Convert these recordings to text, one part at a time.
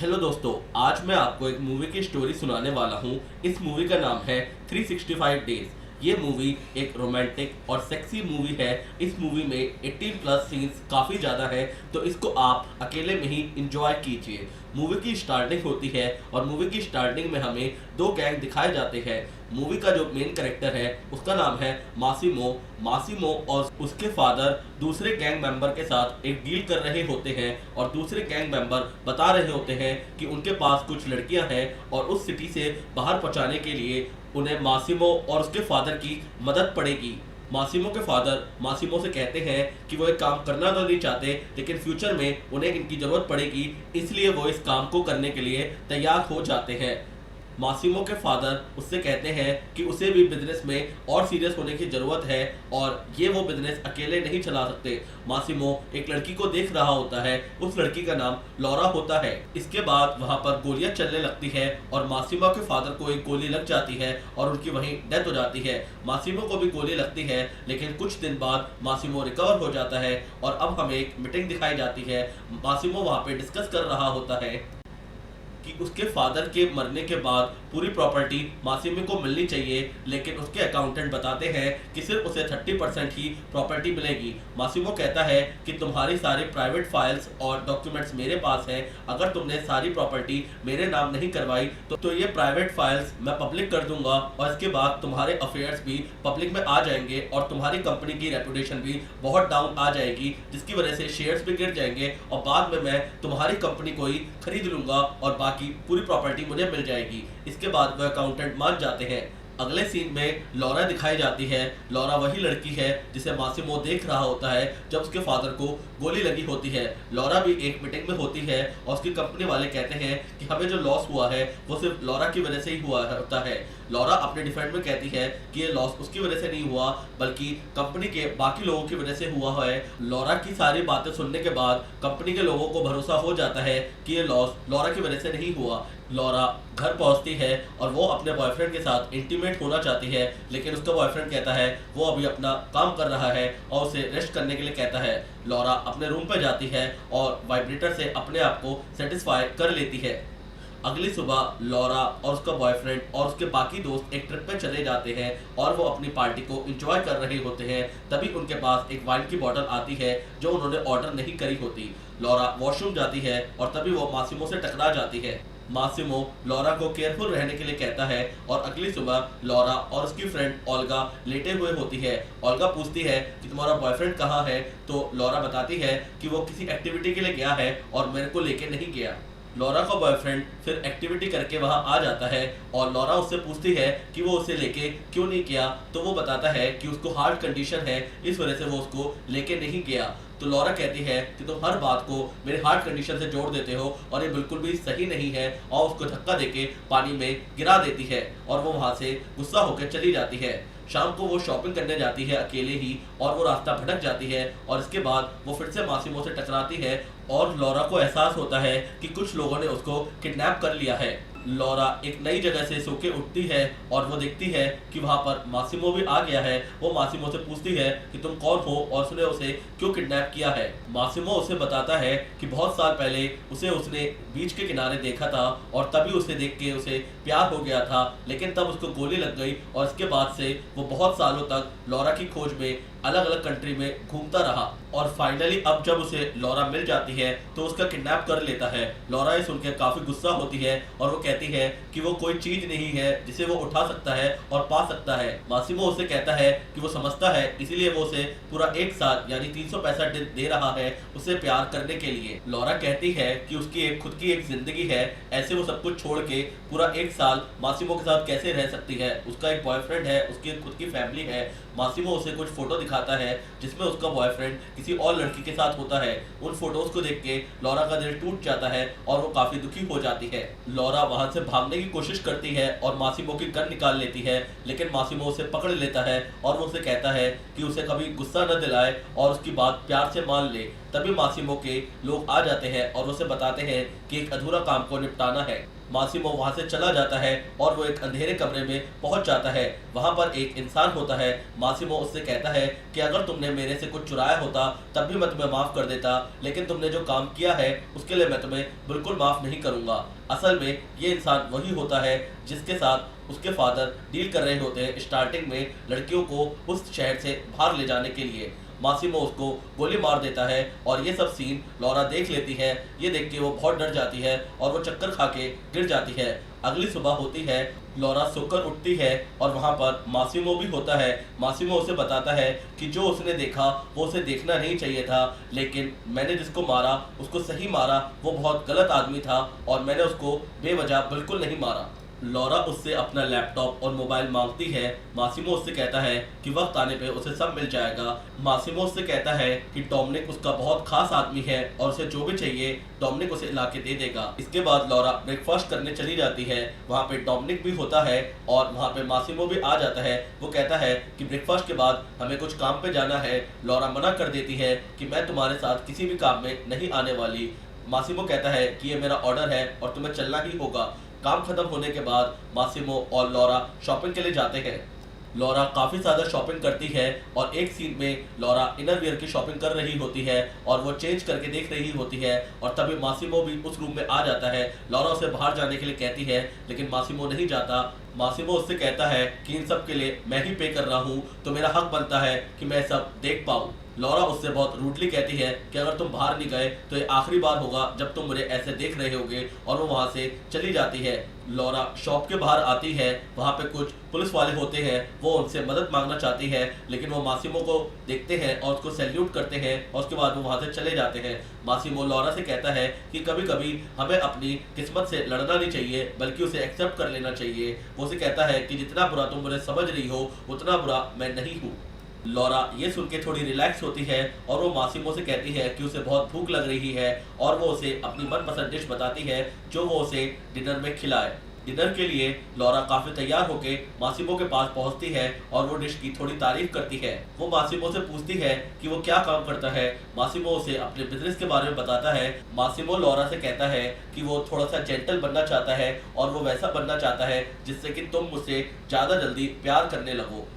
Hello दोस्तों, आज मैं आपको एक मूवी की स्टोरी सुनाने वाला हूँ। इस मूवी का नाम है 365 डेज। ये मूवी एक रोमांटिक और सेक्सी मूवी है। इस मूवी में 18 प्लस सीन्स काफ़ी ज़्यादा है, तो इसको आप अकेले में ही इंजॉय कीजिए। मूवी की स्टार्टिंग होती है और मूवी की स्टार्टिंग में हमें दो गैंग दिखाए जाते हैं। मूवी का जो मेन कैरेक्टर है उसका नाम है मासिमो। मासिमो और उसके फादर दूसरे गैंग मेंबर के साथ एक डील कर रहे होते हैं और दूसरे गैंग मेंबर बता रहे होते हैं कि उनके पास कुछ लड़कियां हैं और उस सिटी से बाहर पहुंचाने के लिए उन्हें मासिमो और उसके फादर की मदद पड़ेगी। मासिमो के फादर मासिमो से कहते हैं कि वो एक काम करना तो नहीं चाहते, लेकिन फ्यूचर में उन्हें इनकी ज़रूरत पड़ेगी, इसलिए वो इस काम को करने के लिए तैयार हो जाते हैं। मासिमो के फादर उससे कहते हैं कि उसे भी बिजनेस में और सीरियस होने की ज़रूरत है और ये वो बिजनेस अकेले नहीं चला सकते। मासिमो एक लड़की को देख रहा होता है, उस लड़की का नाम लॉरा होता है। इसके बाद वहाँ पर गोलियां चलने लगती है और मासिमो के फादर को एक गोली लग जाती है और उनकी वहीं डेथ हो जाती है। मासिमो को भी गोली लगती है, लेकिन कुछ दिन बाद मासिमो रिकवर हो जाता है और अब हमें एक मीटिंग दिखाई जाती है। मासिमो वहाँ पे डिस्कस कर रहा होता है कि उसके फादर के मरने के बाद पूरी प्रॉपर्टी मासिमो को मिलनी चाहिए, लेकिन उसके अकाउंटेंट बताते हैं कि सिर्फ उसे 30% ही प्रॉपर्टी मिलेगी। मासिमो कहता है कि तुम्हारी सारी प्राइवेट फाइल्स और डॉक्यूमेंट्स मेरे पास हैं, अगर तुमने सारी प्रॉपर्टी मेरे नाम नहीं करवाई तो ये प्राइवेट फाइल्स मैं पब्लिक कर दूंगा और इसके बाद तुम्हारे अफेयर्स भी पब्लिक में आ जाएंगे और तुम्हारी कंपनी की रेपुटेशन भी बहुत डाउन आ जाएगी, जिसकी वजह से शेयर्स भी गिर जाएंगे और बाद में मैं तुम्हारी कंपनी को ही खरीद लूंगा और बाकी पूरी प्रॉपर्टी मुझे मिल जाएगी। इसके बाद वह अकाउंटेंट मान जाते हैं। अगले सीन में लॉरा दिखाई जाती है। लॉरा वही लड़की है जिसे मासिमो देख रहा होता है जब उसके फादर को गोली लगी होती है। लॉरा भी एक मीटिंग में होती है और उसकी कंपनी वाले कहते हैं कि हमें जो लॉस हुआ है वो सिर्फ लॉरा की वजह से ही हुआ होता है। लॉरा अपने डिफेंड में कहती है कि ये लॉस उसकी वजह से नहीं हुआ, बल्कि कंपनी के बाकी लोगों की वजह से हुआ है। लॉरा की सारी बातें सुनने के बाद कंपनी के लोगों को भरोसा हो जाता है कि ये लॉस लॉरा की वजह से नहीं हुआ। लॉरा घर पहुंचती है और वो अपने बॉयफ्रेंड के साथ इंटीमेट होना चाहती है, लेकिन उसका बॉयफ्रेंड कहता है वो अभी अपना काम कर रहा है और उसे रेस्ट करने के लिए कहता है। लॉरा अपने रूम पर जाती है और वाइब्रेटर से अपने आप को सेटिस्फाई कर लेती है। अगली सुबह लॉरा और उसका बॉयफ्रेंड और उसके बाकी दोस्त एक ट्रिप पे चले जाते हैं और वो अपनी पार्टी को एंजॉय कर रहे होते हैं। तभी उनके पास एक वाइन की बोतल आती है जो उन्होंने ऑर्डर नहीं करी होती। लॉरा वॉशरूम जाती है और तभी वो मासिमो से टकरा जाती है। मासिमो लॉरा को केयरफुल रहने के लिए कहता है और अगली सुबह लॉरा और उसकी फ्रेंड ओल्गा लेटे हुए होती है। ओल्गा पूछती है कि तुम्हारा बॉयफ्रेंड कहाँ है, तो लॉरा बताती है कि वो किसी एक्टिविटी के लिए गया है और मेरे को लेके नहीं गया। लॉरा का बॉयफ्रेंड फिर एक्टिविटी करके वहां आ जाता है और लॉरा उससे पूछती है कि वो उसे लेके क्यों नहीं गया, तो वो बताता है कि उसको हार्ट कंडीशन है, इस वजह से वो उसको लेके नहीं गया। तो लॉरा कहती है कि तुम हर बात को मेरे हार्ट कंडीशन से जोड़ देते हो और ये बिल्कुल भी सही नहीं है, और उसको धक्का देके पानी में गिरा देती है और वो वहां से गुस्सा होकर चली जाती है। शाम को वो शॉपिंग करने जाती है अकेले ही और वो रास्ता भटक जाती है और इसके बाद वो फिर से मासिमो से टकराती है और लॉरा को एहसास होता है कि कुछ लोगों ने उसको किडनैप कर लिया है। लॉरा एक नई जगह से सो के उठती है और वो देखती है कि वहाँ पर मासिमो भी आ गया है। वो मासिमो से पूछती है कि तुम कौन हो और उसने उसे क्यों किडनैप किया है। मासिमो उसे बताता है कि बहुत साल पहले उसने बीच के किनारे देखा था और तभी उसे देख के उसे प्यार हो गया था, लेकिन तब उसको गोली लग गई और इसके बाद से वो बहुत सालों तक लॉरा की खोज में अलग अलग कंट्री में घूमता रहा और फाइनली अब जब उसे लॉरा मिल जाती है तो उसका किडनैप कर लेता है। लॉरा ये सुनकर काफी गुस्सा होती है और वो कहती है कि वो कोई चीज नहीं है जिसे वो उठा सकता है और पा सकता है। मासिमो उसे कहता है कि वो समझता है, इसीलिए वो उसे पूरा एक साल यानी 365 दिन दे रहा है उसे प्यार करने के लिए। लॉरा कहती है कि उसकी खुद की एक जिंदगी है, ऐसे वो सब कुछ छोड़ के पूरा एक साल मासिमो के साथ कैसे रह सकती है। उसका एक बॉयफ्रेंड है, उसकी खुद की फैमिली है। मासिमो उसे कुछ फोटो दिखाता है जिसमें उसका बॉयफ्रेंड किसी और लड़की के साथ होता है। उन फोटोज को देख के लॉरा का दिल टूट जाता है और वो काफी दुखी हो जाती है। लॉरा वहां से भागने की कोशिश करती है और मासिमो की गन निकाल लेती है, लेकिन मासिमो उसे पकड़ लेता है और वो उसे कहता है कि उसे कभी गुस्सा न दिलाए और उसकी बात प्यार से मान ले। तभी मासिमो के लोग आ जाते हैं और उसे बताते हैं कि एक अधूरा काम को निपटाना है। मासिमो वहां से चला जाता है और वो एक अंधेरे कमरे में पहुंच जाता है। वहां पर एक इंसान होता है। मासिमो उससे कहता है कि अगर तुमने मेरे से कुछ चुराया होता तब भी मैं तुम्हें माफ कर देता, लेकिन तुमने जो काम किया है उसके लिए मैं तुम्हें बिल्कुल माफ नहीं करूंगा। असल में ये इंसान वही होता है जिसके साथ उसके फादर डील कर रहे होते हैं स्टार्टिंग में लड़कियों को उस शहर से बाहर ले जाने के लिए। मासिमो उसको गोली मार देता है और ये सब सीन लॉरा देख लेती है। ये देख के वो बहुत डर जाती है और वो चक्कर खा के गिर जाती है। अगली सुबह होती है, लॉरा सोकर उठती है और वहाँ पर मासिमो भी होता है। मासिमो उसे बताता है कि जो उसने देखा वो उसे देखना नहीं चाहिए था, लेकिन मैंने जिसको मारा उसको सही मारा, वो बहुत गलत आदमी था और मैंने उसको बेवजह बिल्कुल नहीं मारा। लॉरा उससे अपना लैपटॉप और मोबाइल मांगती है। मासिमो उससे कहता है कि वक्त आने पे उसे सब मिल जाएगा। मासिमो उससे कहता है कि डोमिनिक उसका बहुत खास आदमी है और उसे जो भी चाहिए डोमिनिक उसे ला के दे देगा। इसके बाद लॉरा ब्रेकफास्ट करने चली जाती है। वहाँ पे डोमिनिक भी होता है और वहाँ पे मासिमो भी आ जाता है। वो कहता है कि ब्रेकफास्ट के बाद हमें कुछ काम पे जाना है। लॉरा मना कर देती है कि मैं तुम्हारे साथ किसी भी काम में नहीं आने वाली। मासिमो कहता है कि ये मेरा ऑर्डर है और तुम्हें चलना ही होगा। काम खत्म होने के बाद मासिमो और लॉरा शॉपिंग के लिए जाते हैं। लॉरा काफ़ी ज़्यादा शॉपिंग करती है और एक सीन में लॉरा इनर वियर की शॉपिंग कर रही होती है और वो चेंज करके देख रही होती है और तभी मासिमो भी उस रूम में आ जाता है। लॉरा उसे बाहर जाने के लिए कहती है लेकिन मासिमो नहीं जाता। मासिमो उससे कहता है कि इन सब के लिए मैं ही पे कर रहा हूँ तो मेरा हक बनता है कि मैं सब देख पाऊँ। लॉरा उससे बहुत रूडली कहती है कि अगर तुम बाहर नहीं गए तो ये आखिरी बार होगा जब तुम मुझे ऐसे देख रहे होगे, और वो वहाँ से चली जाती है। लॉरा शॉप के बाहर आती है। वहाँ पे कुछ पुलिस वाले होते हैं। वो उनसे मदद मांगना चाहती है लेकिन वो मासिमो को देखते हैं और उसको सैल्यूट करते हैं और उसके बाद वो वहाँ से चले जाते हैं। मासिमो लॉरा से कहता है कि कभी कभी हमें अपनी किस्मत से लड़ना नहीं चाहिए बल्कि उसे एक्सेप्ट कर लेना चाहिए। वो उसे कहता है कि जितना बुरा तुम मुझे समझ रही हो उतना बुरा मैं नहीं हूँ। लॉरा ये सुन के थोड़ी रिलैक्स होती है और वो मासिमो से कहती है कि उसे बहुत भूख लग रही है और वो उसे अपनी मनपसंद डिश बताती है जो वो उसे डिनर में खिलाए। डिनर के लिए लॉरा काफी तैयार होके मासिमो के पास पहुंचती है और वो डिश की थोड़ी तारीफ करती है। वो मासिमो से पूछती है कि वो क्या काम करता है। मासिमो उसे अपने बिजनेस के बारे में बताता है। मासिमो लॉरा से कहता है कि वो थोड़ा सा जेंटल बनना चाहता है और वो वैसा बनना चाहता है जिससे कि तुम मुझसे ज्यादा जल्दी प्यार करने लगो।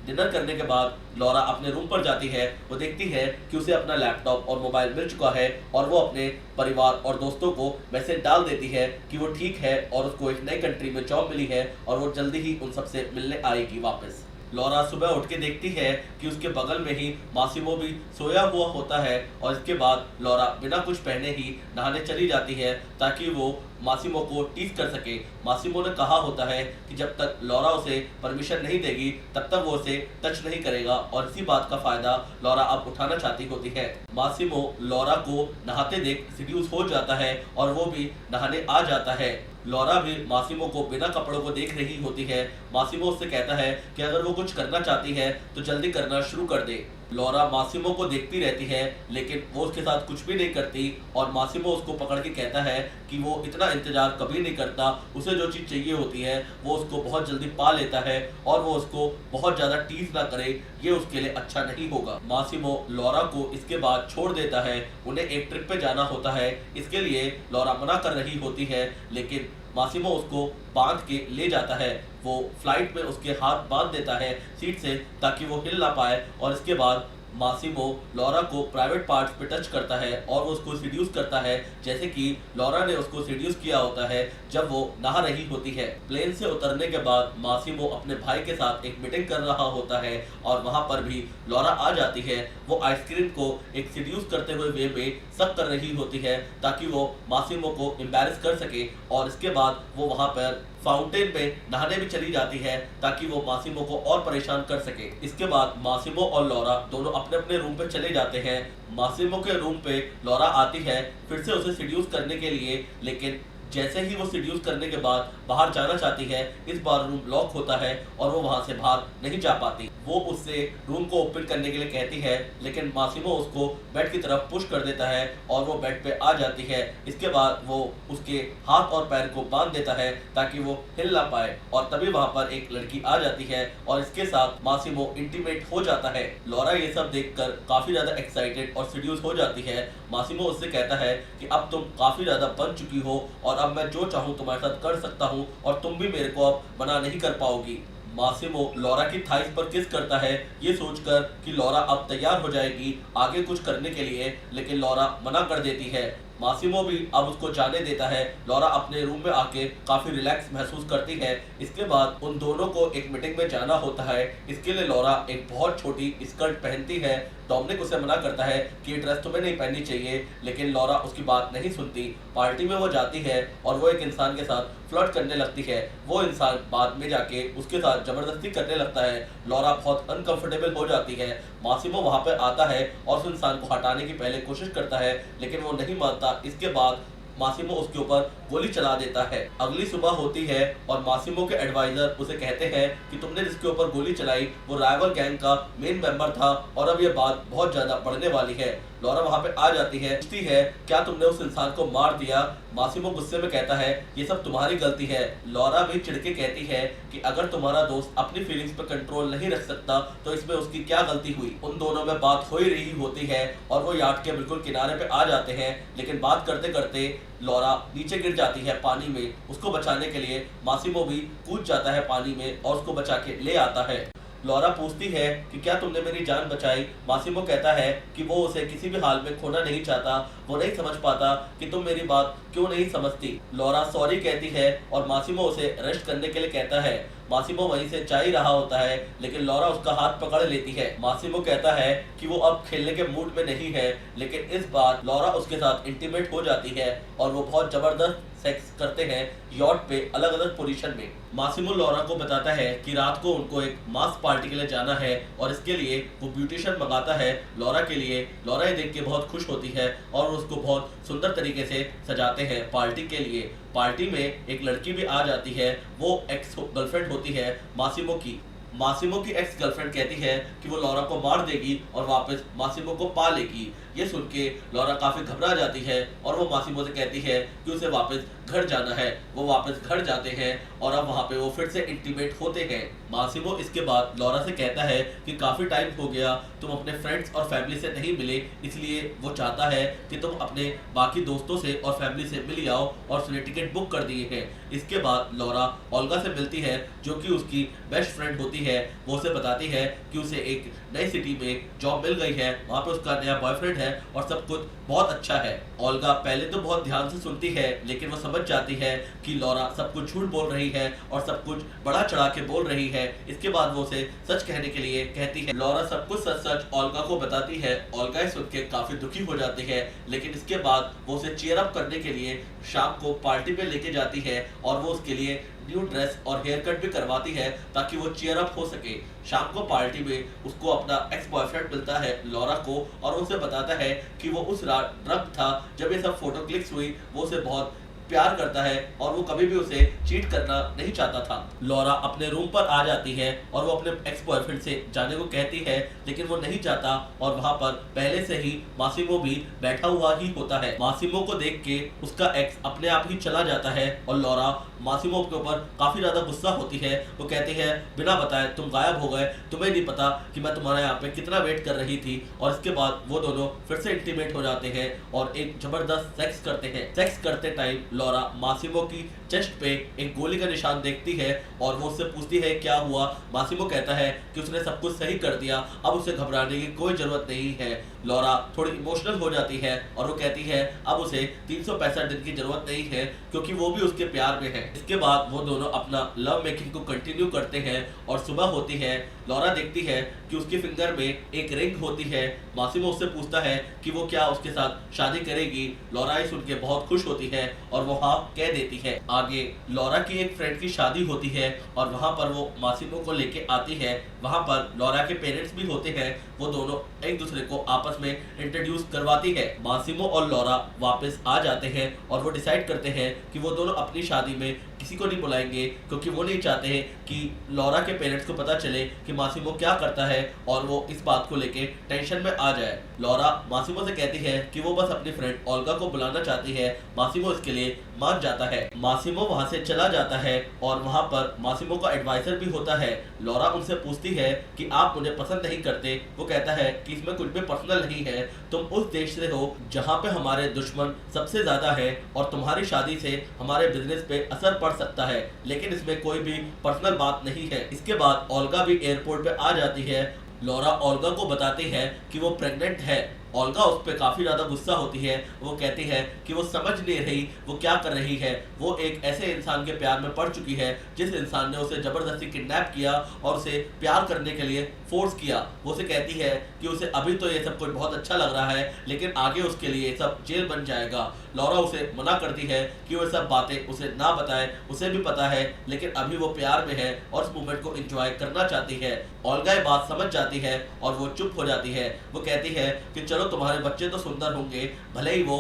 डिनर करने के बाद लॉरा अपने रूम पर जाती है। वो देखती है कि उसे अपना लैपटॉप और मोबाइल मिल चुका है और वो अपने परिवार और दोस्तों को मैसेज डाल देती है कि वो ठीक है और उसको एक नई कंट्री में जॉब मिली है और वो जल्दी ही उन सबसे मिलने आएगी वापस। लॉरा सुबह उठ के देखती है कि उसके बगल में ही मासिमो भी सोया हुआ होता है और इसके बाद लॉरा बिना कुछ पहने ही नहाने चली जाती है ताकि वो मासिमो को टीज कर सके। मासिमो ने कहा होता है कि जब तक लॉरा उसे परमिशन नहीं देगी तब तक वो उसे टच नहीं करेगा और इसी बात का फायदा लॉरा अब उठाना चाहती होती है। मासिमो लॉरा को नहाते देख सीड्यूस हो जाता है और वो भी नहाने आ जाता है। लॉरा भी मासिमो को बिना कपड़ों को देख रही होती है। मासिमो उससे कहता है कि अगर वो कुछ करना चाहती है तो जल्दी करना शुरू कर दे। लॉरा मासिमो को देखती रहती है लेकिन वो उसके साथ कुछ भी नहीं करती और मासिमो उसको पकड़ के कहता है कि वो इतना इंतजार कभी नहीं करता। उसे जो चीज़ चाहिए होती है वो उसको बहुत जल्दी पा लेता है और वो उसको बहुत ज़्यादा टीज ना करे, ये उसके लिए अच्छा नहीं होगा। मासिमो लॉरा को इसके बाद छोड़ देता है। उन्हें एक ट्रिप पे जाना होता है। इसके लिए लॉरा मना कर रही होती है लेकिन मासिमो उसको बांध के ले जाता है। वो फ्लाइट में उसके हाथ बांध देता है सीट से ताकि वो हिल ना पाए और इसके बाद मासिमो लॉरा को प्राइवेट पार्ट्स पे टच करता है और वो उसको सीड्यूस करता है जैसे कि लॉरा ने उसको सीड्यूस किया होता है जब वो नहा रही होती है। प्लेन से उतरने के बाद मासिमो अपने भाई के साथ एक मीटिंग कर रहा होता है और वहाँ पर भी लॉरा आ जाती है। वो आइसक्रीम को एक सीड्यूस करते हुए वे में सक कर रही होती है ताकि वो मासिमो को एम्बैरेस कर सके और इसके बाद वो वहाँ पर फाउंटेन में नहाने भी चली जाती है ताकि वो मासिमो को और परेशान कर सके। इसके बाद मासिमो और लॉरा दोनों अपने अपने रूम पे चले जाते हैं। मासिमो के रूम पे लॉरा आती है फिर से उसे सीड्यूस करने के लिए, लेकिन जैसे ही वो सीड्यूस करने के बाद बाहर जाना चाहती है, इस बार रूम लॉक होता है और वो वहां से बाहर नहीं जा पाती। वो उससे रूम को ओपन करने के लिए कहती है, लेकिन मासिमो उसको बेड की तरफ पुश कर देता है और वो बेड पे आ जाती है। इसके बाद वो उसके हाथ और पैर को बांध देता है ताकि वो हिल ना पाए, और तभी वहां पर एक लड़की आ जाती है और इसके साथ मासिमो इंटीमेट हो जाता है। लॉरा ये सब देखकर काफी ज्यादा एक्साइटेड और सीड्यूस हो जाती है। मासिमो उससे कहता है कि अब तुम काफी ज्यादा बन चुकी हो और अब मैं जो चाहूँ तुम्हारे साथ कर सकता हूँ और तुम भी मेरे को अब मना नहीं कर पाओगी। मासिमो लॉरा की थाइस पर किस करता है ये सोचकर कि लॉरा अब तैयार हो जाएगी आगे कुछ करने के लिए, लेकिन लॉरा मना कर देती है। मासिमो भी अब उसको जाने देता है। लॉरा अपने रूम में आके काफी रिलैक्स महसूस करती है। इसके बाद उन दोनों को एक मीटिंग में जाना होता है। इसके लिए लॉरा एक बहुत छोटी स्कर्ट पहनती है। डोमिनिक उसे मना करता है कि ये ड्रेस तुम्हें नहीं पहननी चाहिए, लेकिन लॉरा उसकी बात नहीं सुनती। पार्टी में वो जाती है और वो एक इंसान के साथ फ्लर्ट करने लगती है। वो इंसान बाद में जाके उसके साथ जबरदस्ती करने लगता है। लॉरा बहुत अनकंफर्टेबल हो जाती है। मासिमो वहां पे आता है और उस इंसान को हटाने की पहले कोशिश करता है, लेकिन वो नहीं मानता। इसके बाद मासिमो उसके ऊपर गोली चला देता है। अगली सुबह होती है और मासिमो के एडवाइजर उसे कहते हैं कि तुमने जिसके ऊपर गोली चलाई वो राइवल गैंग का मेन मेंबर था और अब ये बात बहुत ज्यादा बढ़ने वाली है। लॉरा वहां पे आ जाती है, पूछती है क्या तुमने उस इंसान को मार दिया। मासिमो गुस्से में कहता है ये सब तुम्हारी गलती है। लॉरा भी चिढ़के कहती है कि अगर तुम्हारा दोस्त अपनी फीलिंग्स पर कंट्रोल नहीं रख सकता तो इसमें उसकी क्या गलती हुई। उन दोनों में बात हो ही रही होती है और वो यार्ड के बिल्कुल किनारे पे आ जाते हैं, लेकिन बात करते करते लॉरा नीचे गिर जाती है पानी में। उसको बचाने के लिए मासिमो भी कूद जाता है पानी में और उसको बचा के ले आता है। लॉरा पूछती है कि क्या तुमने मेरी जान बचाई। मासिमो कहता है कि वो उसे किसी भी हाल में खोना नहीं चाहता। वो नहीं समझ पाता कि तुम मेरी बात क्यों नहीं समझती। लॉरा सॉरी कहती है और मासिमो उसे रेस्ट करने के लिए कहता है। मासिमो वहीं से जा ही रहा होता है, लेकिन लॉरा उसका हाथ पकड़ लेती है। मासिमो कहता है कि वो अब खेलने के मूड में नहीं है, लेकिन इस बार लॉरा उसके साथ इंटीमेट हो जाती है और वो बहुत जबरदस्त सेक्स करते हैं यॉट पे अलग अलग पोजीशन में। मासिमो लॉरा को बताता है कि रात को उनको एक मास पार्टी के लिए जाना है और इसके लिए वो ब्यूटिशियन मंगाता है लॉरा के लिए। लॉरा ये देख के बहुत खुश होती है और उसको बहुत सुंदर तरीके से सजाते हैं पार्टी के लिए। पार्टी में एक लड़की भी आ जाती है, वो एक्स गर्लफ्रेंड होती है मासिमो की। मासिमो की एक्स गर्लफ्रेंड कहती है कि वो लॉरा को मार देगी और वापस मासिमो को पा लेगी। ये सुन के लॉरा काफी घबरा जाती है और वो मासिमो से कहती है कि उसे वापस घर जाना है। वो वापस घर जाते हैं और अब वहाँ पे वो फिर से इंटीमेट होते हैं। मासिमो इसके बाद लॉरा से कहता है कि काफी टाइम हो गया तुम अपने फ्रेंड्स और फैमिली से नहीं मिले, इसलिए वो चाहता है कि तुम अपने बाकी दोस्तों से और फैमिली से मिल आओ और उसने टिकट बुक कर दिए हैं। इसके बाद लॉरा ओल्गा से मिलती है जो कि उसकी बेस्ट फ्रेंड होती है। वो उसे बताती है कि उसे एक नई सिटी में जॉब मिल गई है, वहाँ पे उसका नया बॉयफ्रेंड है और सब कुछ बहुत अच्छा है। ओल्गा पहले तो बहुत ध्यान से सुनती है, लेकिन वो समझ जाती है कि लॉरा सब कुछ झूठ बोल रही है और सब कुछ बड़ा चढ़ा के बोल रही है। इसके बाद वो उसे सच कहने के लिए कहती है। लॉरा सब कुछ सच सच ओल्गा को बताती है। ओल्गा सुन के काफी दुखी हो जाती है, लेकिन इसके बाद वो उसे चीयर अप करने के लिए शाम को पार्टी पे लेके जाती है और वो उसके लिए न्यू ड्रेस और हेयर कट भी करवाती है ताकि वो चीयर अप हो सके। शाम को पार्टी में उसको अपना एक्स बॉयफ्रेंड मिलता है लॉरा को और उसे बताता है कि वो उस रात ड्रंक था जब ये सब फोटो क्लिक्स हुई। वो उसे बहुत प्यार करता है और वो कभी भी उसे चीट करना नहीं चाहता था। लॉरा अपने रूम पर आ जाती है और वो अपने एक्स बॉयफ्रेंड से जाने को कहती है, लेकिन वो नहीं चाहता और वहां पर पहले से ही मासिमो भी बैठा हुआ ही होता है। मासिमो को देख के उसका एक्स अपने आप ही चला जाता है और लॉरा मासिमो के ऊपर काफी ज्यादा गुस्सा होती है। वो कहती है बिना बताए तुम गायब हो गए, तुम्हें नहीं पता कि मैं तुम्हारे यहाँ पे कितना वेट कर रही थी। और इसके बाद वो दोनों फिर से इंटीमेट हो जाते हैं और एक जबरदस्त सेक्स करते हैं। सेक्स करते टाइम लॉरा मासिमो की चेस्ट पे एक गोली का निशान देखती है और वो उससे पूछती है क्या हुआ। मासिमो कहता है कि उसने सब कुछ सही कर दिया, अब उसे घबराने की कोई जरूरत नहीं है। लॉरा थोड़ी इमोशनल हो जाती है और वो कहती है अब उसे 365 दिन की जरूरत नहीं है क्योंकि वो भी उसके प्यार में है। इसके बाद वो दोनों अपना लव मेकिंग को कंटिन्यू करते हैं और सुबह होती है। लॉरा देखती है कि उसके फिंगर में एक रिंग होती है। मासिमो उससे पूछता है कि वो क्या उसके साथ शादी करेगी। लॉरा ये सुन के बहुत खुश होती है और वो हाँ कह देती है। आगे लॉरा की एक फ्रेंड की शादी होती है और वहां पर वो मासिमो को लेके आती है। वहां पर लॉरा के पेरेंट्स भी होते हैं। वो दोनों एक दूसरे को आपस आपस में इंट्रोड्यूस करवाती है। मासिमो और लॉरा वापस आ जाते हैं और वो डिसाइड करते हैं कि वो दोनों अपनी शादी में किसी को नहीं बुलाएंगे, क्योंकि वो नहीं चाहते हैं कि लॉरा के पेरेंट्स को पता चले कि मासिमो क्या करता है और वो इस बात को लेके टेंशन में आ जाए। लॉरा मासिमो से कहती है कि वो बस अपनी फ्रेंड ओल्गा को बुलाना चाहती है। मासिमो इसके लिए मान जाता है। मासिमो वहां से चला जाता है और वहां पर मासिमो का एडवाइजर भी होता है। लॉरा उनसे पूछती है कि आप मुझे पसंद नहीं करते। वो कहता है कि इसमें कुछ भी पर्सनल नहीं है, तुम उस देश से हो जहां पे हमारे दुश्मन सबसे ज्यादा है और तुम्हारी शादी से हमारे बिजनेस पे असर पड़ सकता है, लेकिन इसमें कोई भी पर्सनल बात नहीं है। इसके बाद ओल्गा भी एयरपोर्ट पे आ जाती है। लॉरा ओल्गा को बताती है कि वो प्रेग्नेंट है। ओल्गा उस पर काफ़ी ज़्यादा गुस्सा होती है। वो कहती है कि वो समझ नहीं रही वो क्या कर रही है। वो एक ऐसे इंसान के प्यार में पड़ चुकी है जिस इंसान ने उसे ज़बरदस्ती किडनैप किया और उसे प्यार करने के लिए फोर्स किया। वो उसे कहती है कि उसे अभी तो ये सब कुछ बहुत अच्छा लग रहा है, लेकिन आगे उसके लिए ये सब जेल बन जाएगा। लॉरा उसे मना करती है कि वो सब बातें उसे ना बताए। उसे भी पता है, लेकिन अभी वो प्यार में है और इस मोमेंट को एंजॉय करना चाहती है। ओल्गा ये बात समझ जाती है और वो चुप हो जाती है। वो कहती है कि चलो तुम्हारे बच्चे तो सुंदर होंगे, भले ही वो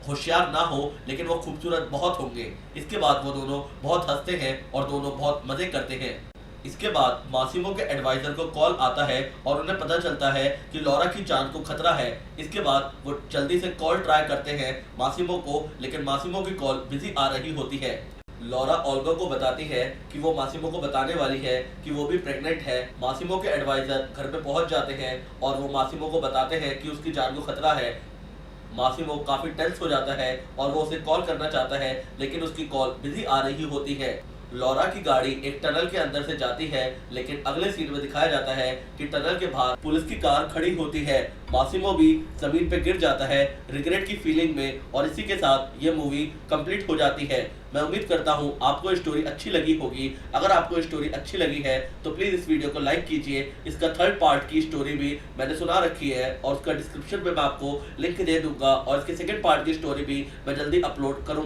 होशियार ना हो, लेकिन वो खूबसूरत बहुत होंगे। इसके बाद वो दोनों बहुत हंसते हैं और दोनों बहुत मजे करते हैं। इसके बाद मासिमो के एडवाइजर को कॉल आता है और उन्हें पता चलता है कि लॉरा की जान को खतरा है। इसके बाद वो जल्दी से कॉल ट्राई करते हैं मासिमो को, लेकिन मासिमो की कॉल बिजी आ रही होती है। लॉरा ओल्गा को बताती है कि वो मासिमो को बताने वाली है कि वो भी प्रेग्नेंट है। मासिमो के एडवाइजर घर पे पहुंच जाते हैं और वो मासिमो को बताते हैं कि उसकी जान को खतरा है। मासिमो काफी टेंस हो जाता है और वो उसे कॉल करना चाहता है, लेकिन उसकी कॉल बिजी आ रही होती है। लॉरा की गाड़ी एक टनल के अंदर से जाती है, लेकिन अगले सीन में दिखाया जाता है कि टनल के बाहर पुलिस की कार खड़ी होती है। मासिमो भी जमीन पे गिर जाता है रिग्रेट की फीलिंग में, और इसी के साथ ये मूवी कंप्लीट हो जाती है। मैं उम्मीद करता हूँ आपको स्टोरी अच्छी लगी होगी। अगर आपको स्टोरी अच्छी लगी है तो प्लीज इस वीडियो को लाइक कीजिए। इसका थर्ड पार्ट की स्टोरी भी मैंने सुना रखी है और उसका डिस्क्रिप्शन में मैं आपको लिंक दे दूंगा, और इसके सेकंड पार्ट की स्टोरी भी मैं जल्दी अपलोड करूंगा।